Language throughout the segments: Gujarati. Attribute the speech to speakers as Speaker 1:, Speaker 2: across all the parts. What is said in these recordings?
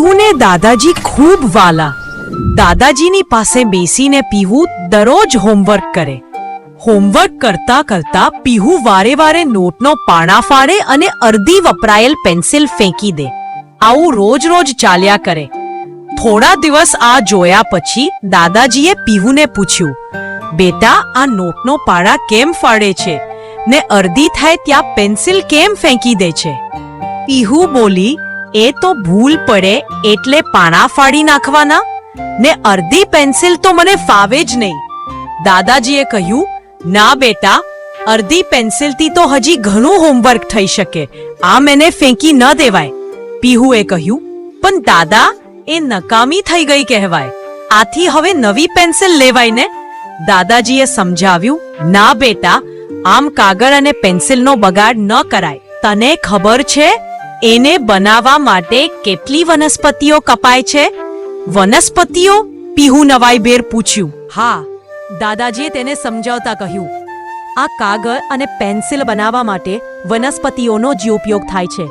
Speaker 1: પીહુને દાદાજી ખૂબ વાલા. દાદાજીની પાસે બેસીને પીહુ દરરોજ હોમવર્ક કરે. હોમવર્ક કરતા કરતા પીહુ વારે વારે નોટનો પાણા ફાડે અને અડધી વપરાયેલ પેન્સિલ ફેંકી દે. આવું રોજ રોજ ચાલ્યા કરે. થોડા દિવસ આ જોયા પછી દાદાજીએ પીહુને પૂછ્યું, બેટા, આ નોટનો પાડા કેમ ફાડે છે ને અડધી થાય ત્યાં પેન્સિલ કેમ ફેંકી દે છે? પીહુ બોલી, એ તો ભૂલ પડે એટલે પાણા ફાડી નાખવાના ને અડધી પેન્સિલ તો મને ફાવે જ નહીં. દાદાજીએ કહ્યું, ના બેટા, અડધી પેન્સિલથી તો હજી ઘણું હોમવર્ક થઈ શકે, આમ એને ફેંકી ન દેવાય. પીહુએ કહ્યું, પણ દાદા, એ નકામી થઈ ગઈ કહેવાય, આથી હવે નવી પેન્સિલ લેવાય ને? દાદાજીએ સમજાવ્યું, ના બેટા, આમ કાગળ અને પેન્સિલનો બગાડ ન કરાય. તને ખબર છે એને બનાવવા માટે કેટલી વનસ્પતિઓ કપાય છે? વનસ્પતિઓ? પીહુ નવાઈભેર પૂછ્યું. હા, દાદાજીએ તેને સમજાવતા કહ્યું, આ કાગળ અને પેન્સિલ બનાવવા માટે વનસ્પતિઓનો જ ઉપયોગ થાય છે.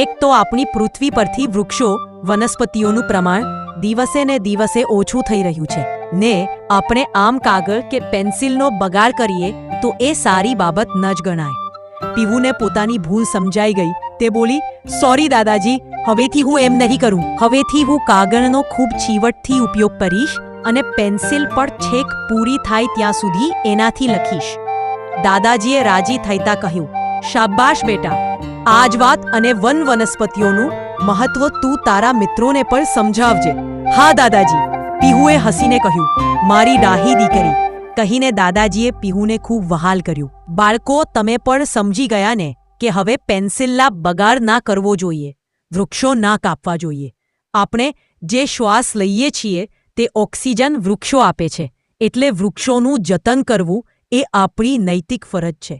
Speaker 1: એક તો આપણી પૃથ્વી પરથી વૃક્ષો, વનસ્પતિઓનું પ્રમાણ દિવસે ને દિવસે ઓછું થઈ રહ્યું છે ને આપણે આમ કાગળ કે પેન્સિલનો બગાડ કરીએ તો એ સારી બાબત ન જ ગણાય. પીહુને પોતાની ભૂલ સમજાઈ ગઈ. તે બોલી, સોરી દાદાજી, હવેથી હું એમ નહીં કરું. હવેથી હું કાગળનો ખૂબ ચીવટથી ઉપયોગ કરીશ અને પેન્સિલ પર છેક પૂરી થાય ત્યાં સુધી એનાથી લખીશ. દાદાજીએ રાજી થઈતા કહ્યું, શાબાશ બેટા, આ જ વાત અને વનસ્પતિઓનું મહત્વ તું તારા મિત્રોને પણ સમજાવજે. હા દાદાજી, પીહુએ હસીને કહ્યું, મારી ડાહી દીકરી. કહીને દાદાજીએ પીહુને ખૂબ વહાલ કર્યું. બાળકો, તમે પણ સમજી ગયા ને કે હવે પેન્સિલના બગાડ ના કરવો જોઈએ, વૃક્ષો ના કાપવા જોઈએ. આપણે જે શ્વાસ લઈએ છીએ તે ઓક્સિજન વૃક્ષો આપે છે, એટલે વૃક્ષોનું જતન કરવું એ આપણી નૈતિક ફરજ છે.